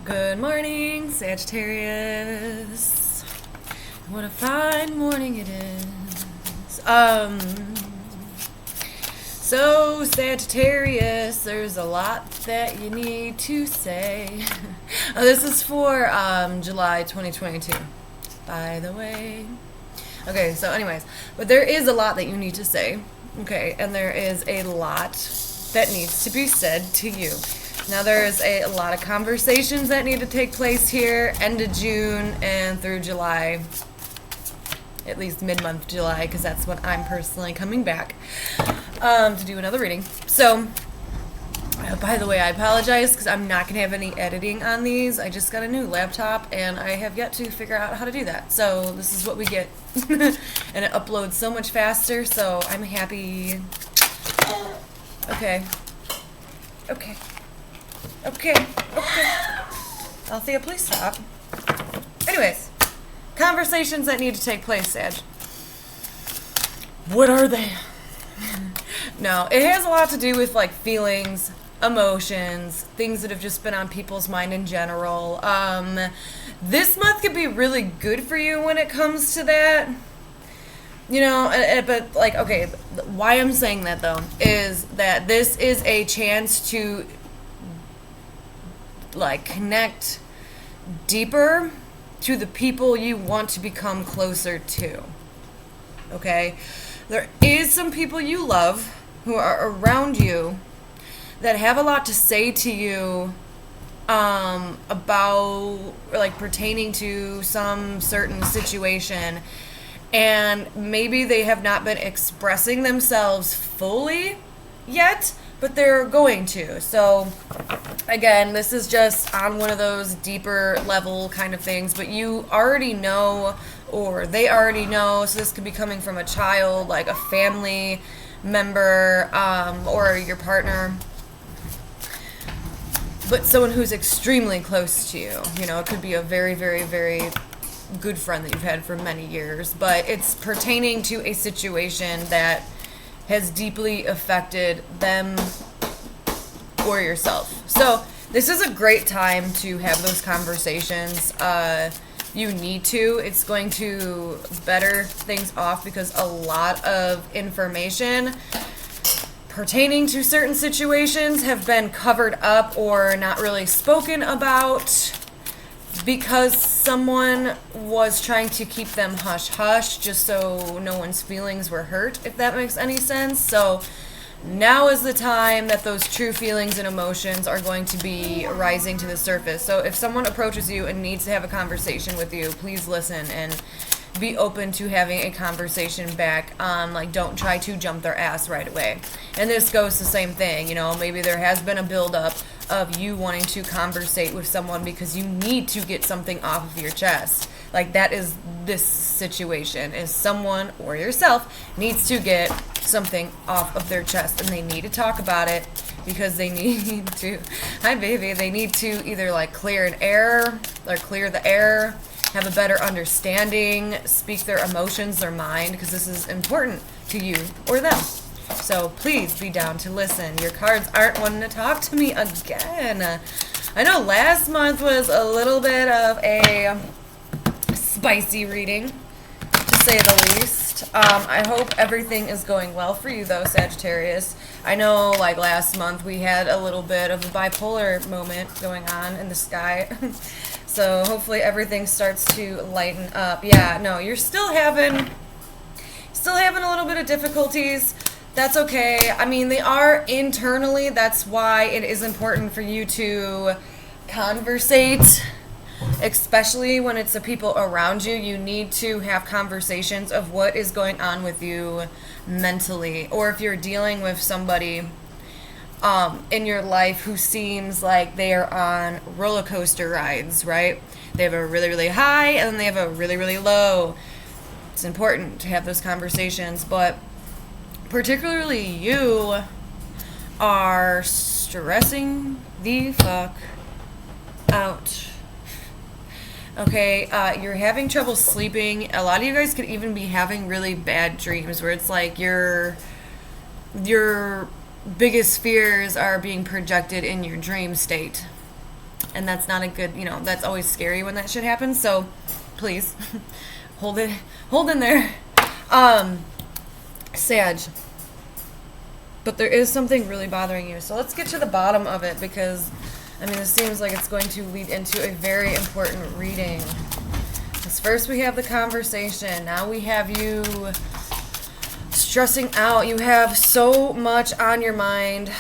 Good morning, Sagittarius. What a fine morning it is. So Sagittarius, there's a lot that you need to say. This is for July 2022, by the way. Okay, so anyways, but there is a lot that you need to say. Okay, and there is a lot that needs to be said to you. Now there's a lot of conversations that need to take place here, end of June and through July, at least mid-month July, because that's when I'm personally coming back to do another reading. So, by the way, I apologize because I'm not going to have any editing on these. I just got a new laptop and I have yet to figure out how to do that. So this is what we get. And it uploads so much faster, so I'm happy. Okay. Althea, please stop. Anyways, conversations that need to take place, Sag. What are they? No, it has a lot to do with like feelings, emotions, things that have just been on people's mind in general. This month could be really good for you when it comes to that. You know, but like, okay, why I'm saying that though is that this is a chance to like connect deeper to the people you want to become closer to. Okay? There is some people you love who are around you that have a lot to say to you about like pertaining to some certain situation, and maybe they have not been expressing themselves fully yet, but they're going to. So again, this is just on one of those deeper level kind of things, but you already know, or they already know, so this could be coming from a child, like a family member, or your partner, but someone who's extremely close to you. You know, it could be a very, very, very good friend that you've had for many years, but it's pertaining to a situation that has deeply affected them or yourself. So this is a great time to have those conversations. You need to. It's going to better things off because a lot of information pertaining to certain situations have been covered up or not really spoken about because someone was trying to keep them hush-hush just so no one's feelings were hurt, if that makes any sense. So now is the time that those true feelings and emotions are going to be rising to the surface. So if someone approaches you and needs to have a conversation with you, please listen and be open to having a conversation back. Like, don't try to jump their ass right away. And this goes the same thing. You know, maybe there has been a buildup of you wanting to conversate with someone because you need to get something off of your chest. Like, that is this situation, is someone or yourself needs to get something off of their chest and they need to talk about it because they need to, hi baby, they need to either like clear an air or clear the air, have a better understanding, speak their emotions, their mind, because this is important to you or them. So please be down to listen. Your cards aren't wanting to talk to me again. I know last month was a little bit of a spicy reading, to say the least. I hope everything is going well for you though, Sagittarius. I know like last month we had a little bit of a bipolar moment going on in the sky. So hopefully everything starts to lighten up. Yeah, no, you're still having a little bit of difficulties. That's okay. I mean, they are internally. That's why it is important for you to conversate, especially when it's the people around you. You need to have conversations of what is going on with you mentally, or if you're dealing with somebody in your life who seems like they are on roller coaster rides, right? They have a really, really high and then they have a really, really low. It's important to have those conversations, but particularly you are stressing the fuck out. Okay, you're having trouble sleeping. A lot of you guys could even be having really bad dreams where it's like your biggest fears are being projected in your dream state. And that's not a good, that's always scary when that shit happens. So please hold in there. Sag. But there is something really bothering you. So let's get to the bottom of it, because, this seems like it's going to lead into a very important reading. Because first we have the conversation. Now we have you stressing out. You have so much on your mind.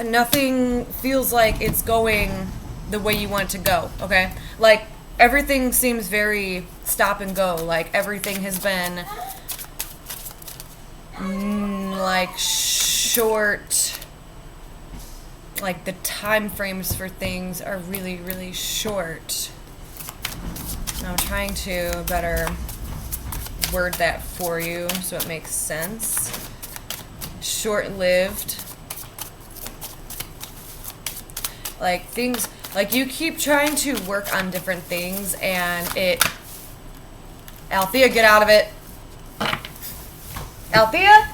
Nothing feels like it's going the way you want it to go, okay? Like, everything seems very stop and go. Like, everything has been, short. Like, the time frames for things are really, really short. Now I'm trying to better word that for you so it makes sense. Short-lived. Like, things, like, you keep trying to work on different things, and Althea, get out of it. Althea?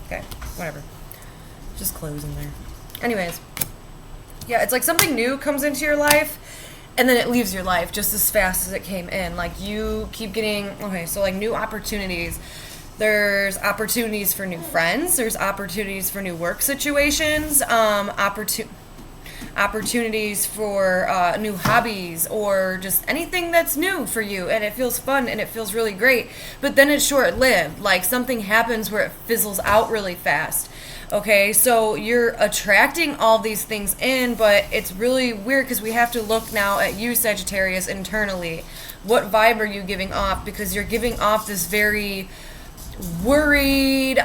Okay, whatever. Just close in there. Anyways. Yeah, it's like something new comes into your life, and then it leaves your life just as fast as it came in. Like, you keep getting, okay, so, like, new opportunities. There's opportunities for new friends. There's opportunities for new work situations. Opportunities for new hobbies, or just anything that's new for you, and it feels fun and it feels really great, but then it's short-lived. Like, something happens where it fizzles out really fast. Okay, so you're attracting all these things in, but it's really weird because we have to look now at you, Sagittarius, internally. What vibe are you giving off? Because you're giving off this very worried,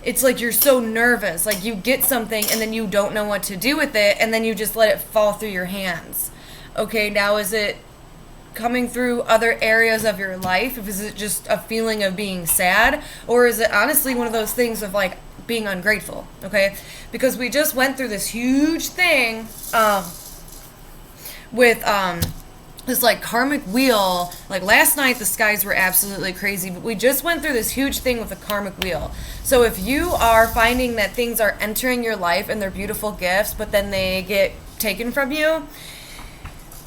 it's like you're so nervous. Like, you get something and then you don't know what to do with it, and then you just let it fall through your hands. Okay, now is it coming through other areas of your life? Is it just a feeling of being sad? Or is it honestly one of those things of, like, being ungrateful? Okay? Because we just went through this huge thing with this, like, karmic wheel. Like, last night the skies were absolutely crazy, but we just went through this huge thing with the karmic wheel. So if you are finding that things are entering your life and they're beautiful gifts, but then they get taken from you,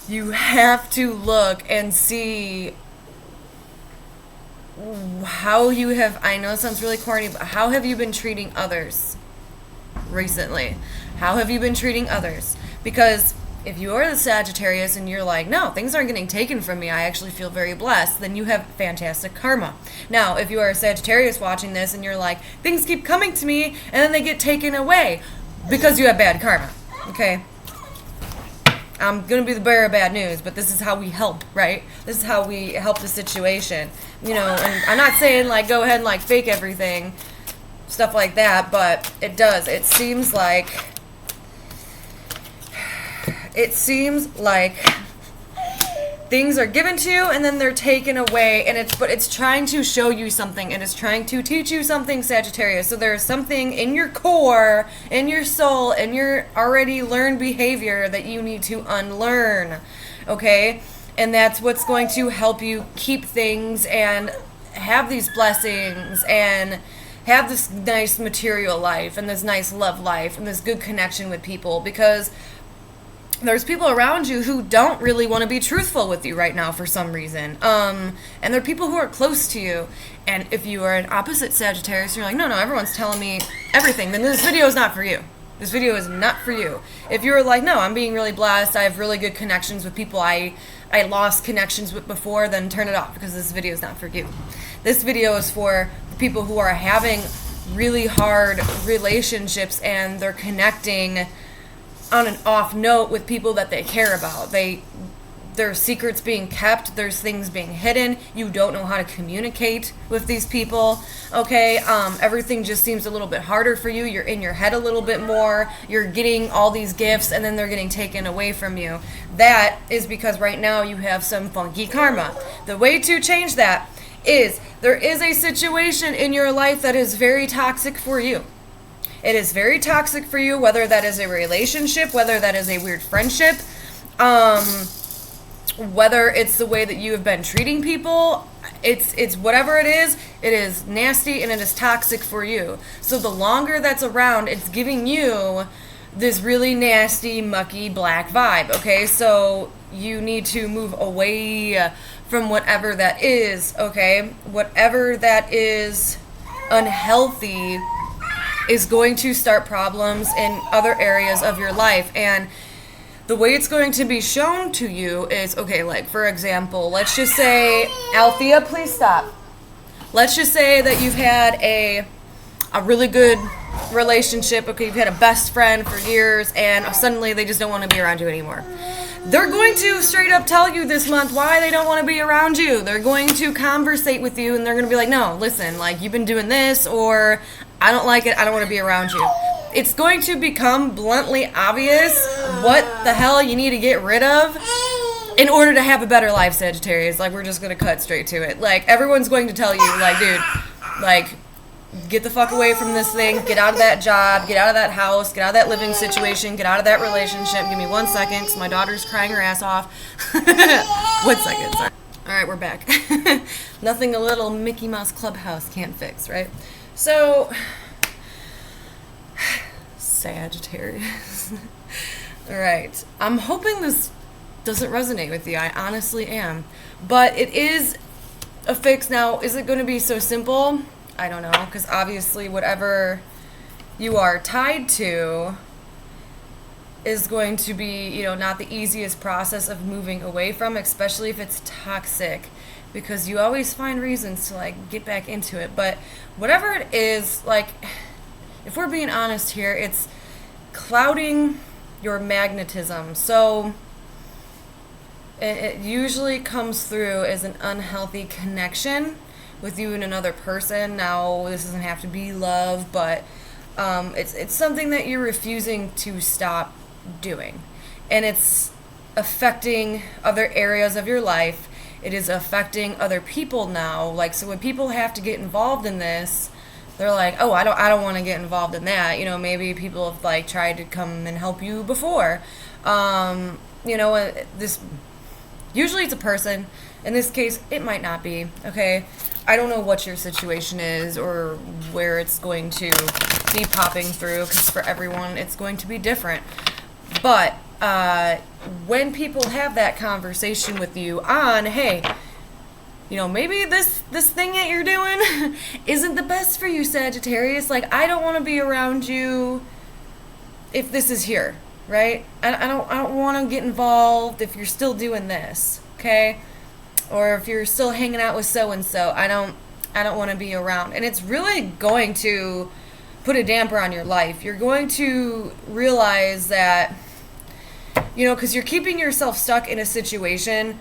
you have to look and see how you have, I know it sounds really corny, but how have you been treating others recently? How have you been treating others? Because if you are the Sagittarius and you're like, no, things aren't getting taken from me, I actually feel very blessed, then you have fantastic karma. Now, if you are a Sagittarius watching this and you're like, things keep coming to me and then they get taken away, because you have bad karma. Okay? I'm going to be the bearer of bad news, but this is how we help, right? This is how we help the situation. And I'm not saying, like, go ahead and, like, fake everything, stuff like that, but it does. It seems like things are given to you and then they're taken away, and it's trying to show you something, and it's trying to teach you something, Sagittarius. So there's something in your core, in your soul, in your already learned behavior that you need to unlearn, okay? And that's what's going to help you keep things and have these blessings and have this nice material life and this nice love life and this good connection with people, because there's people around you who don't really want to be truthful with you right now for some reason. And there are people who are close to you. And if you are an opposite Sagittarius, you're like, no, everyone's telling me everything, then this video is not for you. This video is not for you. If you're like, no, I'm being really blessed, I have really good connections with people I lost connections with before, then turn it off, because this video is not for you. This video is for the people who are having really hard relationships and they're connecting on an off note with people that they care about. There's secrets being kept, there's things being hidden, you don't know how to communicate with these people, okay? Everything just seems a little bit harder for you, you're in your head a little bit more, you're getting all these gifts and then they're getting taken away from you. That is because right now you have some funky karma. The way to change that is, there is a situation in your life that is very toxic for you. It is very toxic for you, whether that is a relationship, whether that is a weird friendship, whether it's the way that you have been treating people. It's whatever it is nasty and it is toxic for you. So the longer that's around, it's giving you this really nasty, mucky, black vibe, okay? So you need to move away from whatever that is, okay? Whatever that is unhealthy is going to start problems in other areas of your life. And the way it's going to be shown to you is, okay, like, for example, let's just say, Althea, please stop. Let's just say that you've had a really good relationship, okay, you've had a best friend for years, and suddenly they just don't want to be around you anymore. They're going to straight up tell you this month why they don't want to be around you. They're going to conversate with you, and they're going to be like, no, listen, like, you've been doing this, or I don't like it, I don't want to be around you. It's going to become bluntly obvious what the hell you need to get rid of in order to have a better life, Sagittarius. Like, we're just going to cut straight to it. Like, everyone's going to tell you, like, dude, like, get the fuck away from this thing, get out of that job, get out of that house, get out of that living situation, get out of that relationship. Give me 1 second, because my daughter's crying her ass off. 1 second, sorry. All right, we're back. Nothing a little Mickey Mouse Clubhouse can't fix, right? So, Sagittarius. All right. I'm hoping this doesn't resonate with you. I honestly am. But it is a fix. Now, is it going to be so simple? I don't know, because obviously whatever you are tied to is going to be, you know, not the easiest process of moving away from, especially if it's toxic, because you always find reasons to, like, get back into it. But whatever it is, like, if we're being honest here, it's clouding your magnetism. So it usually comes through as an unhealthy connection with you and another person. Now, this doesn't have to be love, but it's something that you're refusing to stop doing. And it's affecting other areas of your life. It is affecting other people now. Like, so when people have to get involved in this, they're like, oh, I don't want to get involved in that. You know, maybe people have, like, tried to come and help you before. You know, this, usually it's a person. In this case, it might not be, okay? I don't know what your situation is or where it's going to be popping through, because for everyone it's going to be different. But when people have that conversation with you on, hey, you know, maybe this thing that you're doing isn't the best for you, Sagittarius. Like, I don't want to be around you if this is here, right? I don't want to get involved if you're still doing this, okay? Or if you're still hanging out with so-and-so, I don't want to be around. And it's really going to put a damper on your life. You're going to realize that, you know, because you're keeping yourself stuck in a situation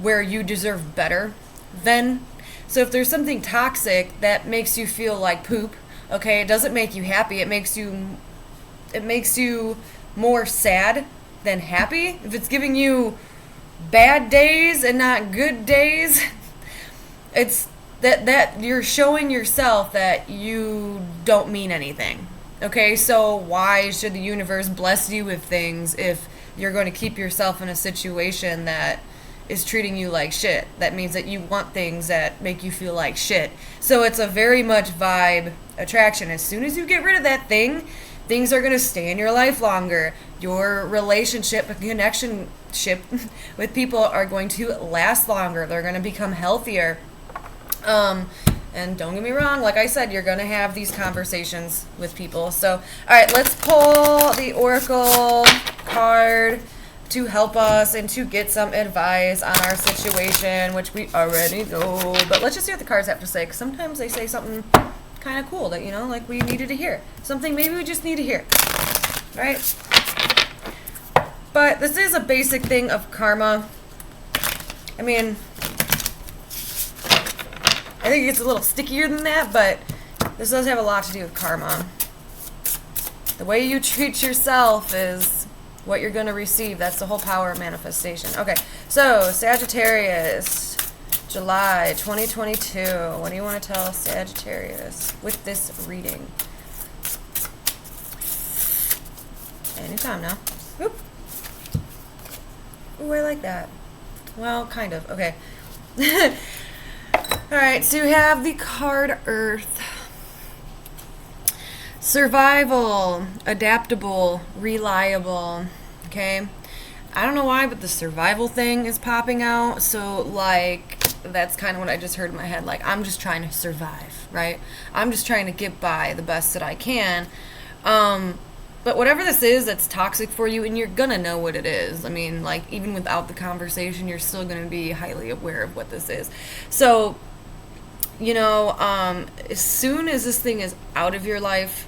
where you deserve better then. So if there's something toxic that makes you feel like poop, okay, it doesn't make you happy. It makes you more sad than happy. If it's giving you bad days and not good days, it's that you're showing yourself that you don't mean anything. Okay, so why should the universe bless you with things if you're going to keep yourself in a situation that is treating you like shit? That means that you want things that make you feel like shit. So it's a very much vibe attraction. As soon as you get rid of that thing, things are going to stay in your life longer. Your relationship and connection with people are going to last longer. They're going to become healthier. And don't get me wrong, like I said, you're going to have these conversations with people. So, all right, let's pull the Oracle card to help us and to get some advice on our situation, which we already know. But let's just see what the cards have to say, because sometimes they say something kind of cool that, you know, like we needed to hear. Something maybe we just need to hear, right? But this is a basic thing of karma. I mean, I think it gets a little stickier than that, but this does have a lot to do with karma. The way you treat yourself is what you're going to receive. That's the whole power of manifestation. Okay, so Sagittarius, July 2022. What do you want to tell Sagittarius with this reading? Anytime now. Oop. Ooh, I like that. Well, kind of. Okay. All right, so you have the card Earth. Survival, adaptable, reliable. Okay? I don't know why, but the survival thing is popping out. So, like, that's kind of what I just heard in my head. Like, I'm just trying to survive, right? I'm just trying to get by the best that I can. But whatever this is that's toxic for you, and you're gonna know what it is. I mean, like, even without the conversation, you're still gonna be highly aware of what this is. So, you know, as soon as this thing is out of your life,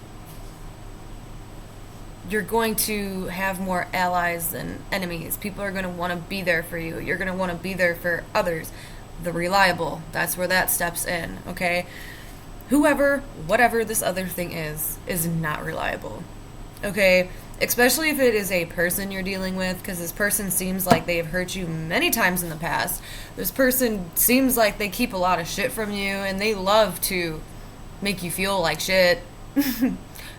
you're going to have more allies than enemies. People are going to want to be there for you. You're going to want to be there for others. The reliable, that's where that steps in, okay? Whoever, whatever this other thing is not reliable, okay? Especially if it is a person you're dealing with, because this person seems like they have hurt you many times in the past. This person seems like they keep a lot of shit from you, and they love to make you feel like shit.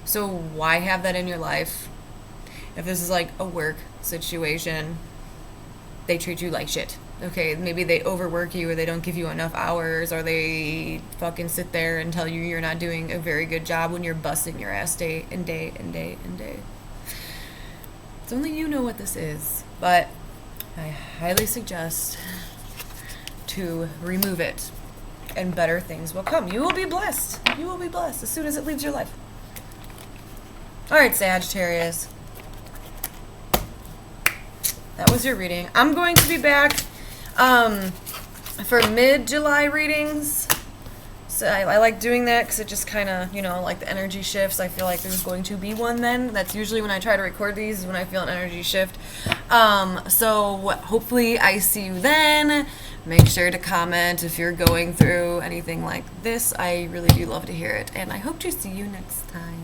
So why have that in your life? If this is like a work situation, they treat you like shit. Okay, maybe they overwork you, or they don't give you enough hours, or they fucking sit there and tell you you're not doing a very good job when you're busting your ass day and day and day and day. It's only you know what this is, but I highly suggest to remove it, and better things will come. You will be blessed. You will be blessed as soon as it leaves your life. All right, Sagittarius. That was your reading. I'm going to be back for mid-July readings. So I like doing that because it just kind of, you know, like the energy shifts. I feel like there's going to be one then. That's usually when I try to record these, is when I feel an energy shift. So hopefully I see you then. Make sure to comment if you're going through anything like this. I really do love to hear it. And I hope to see you next time.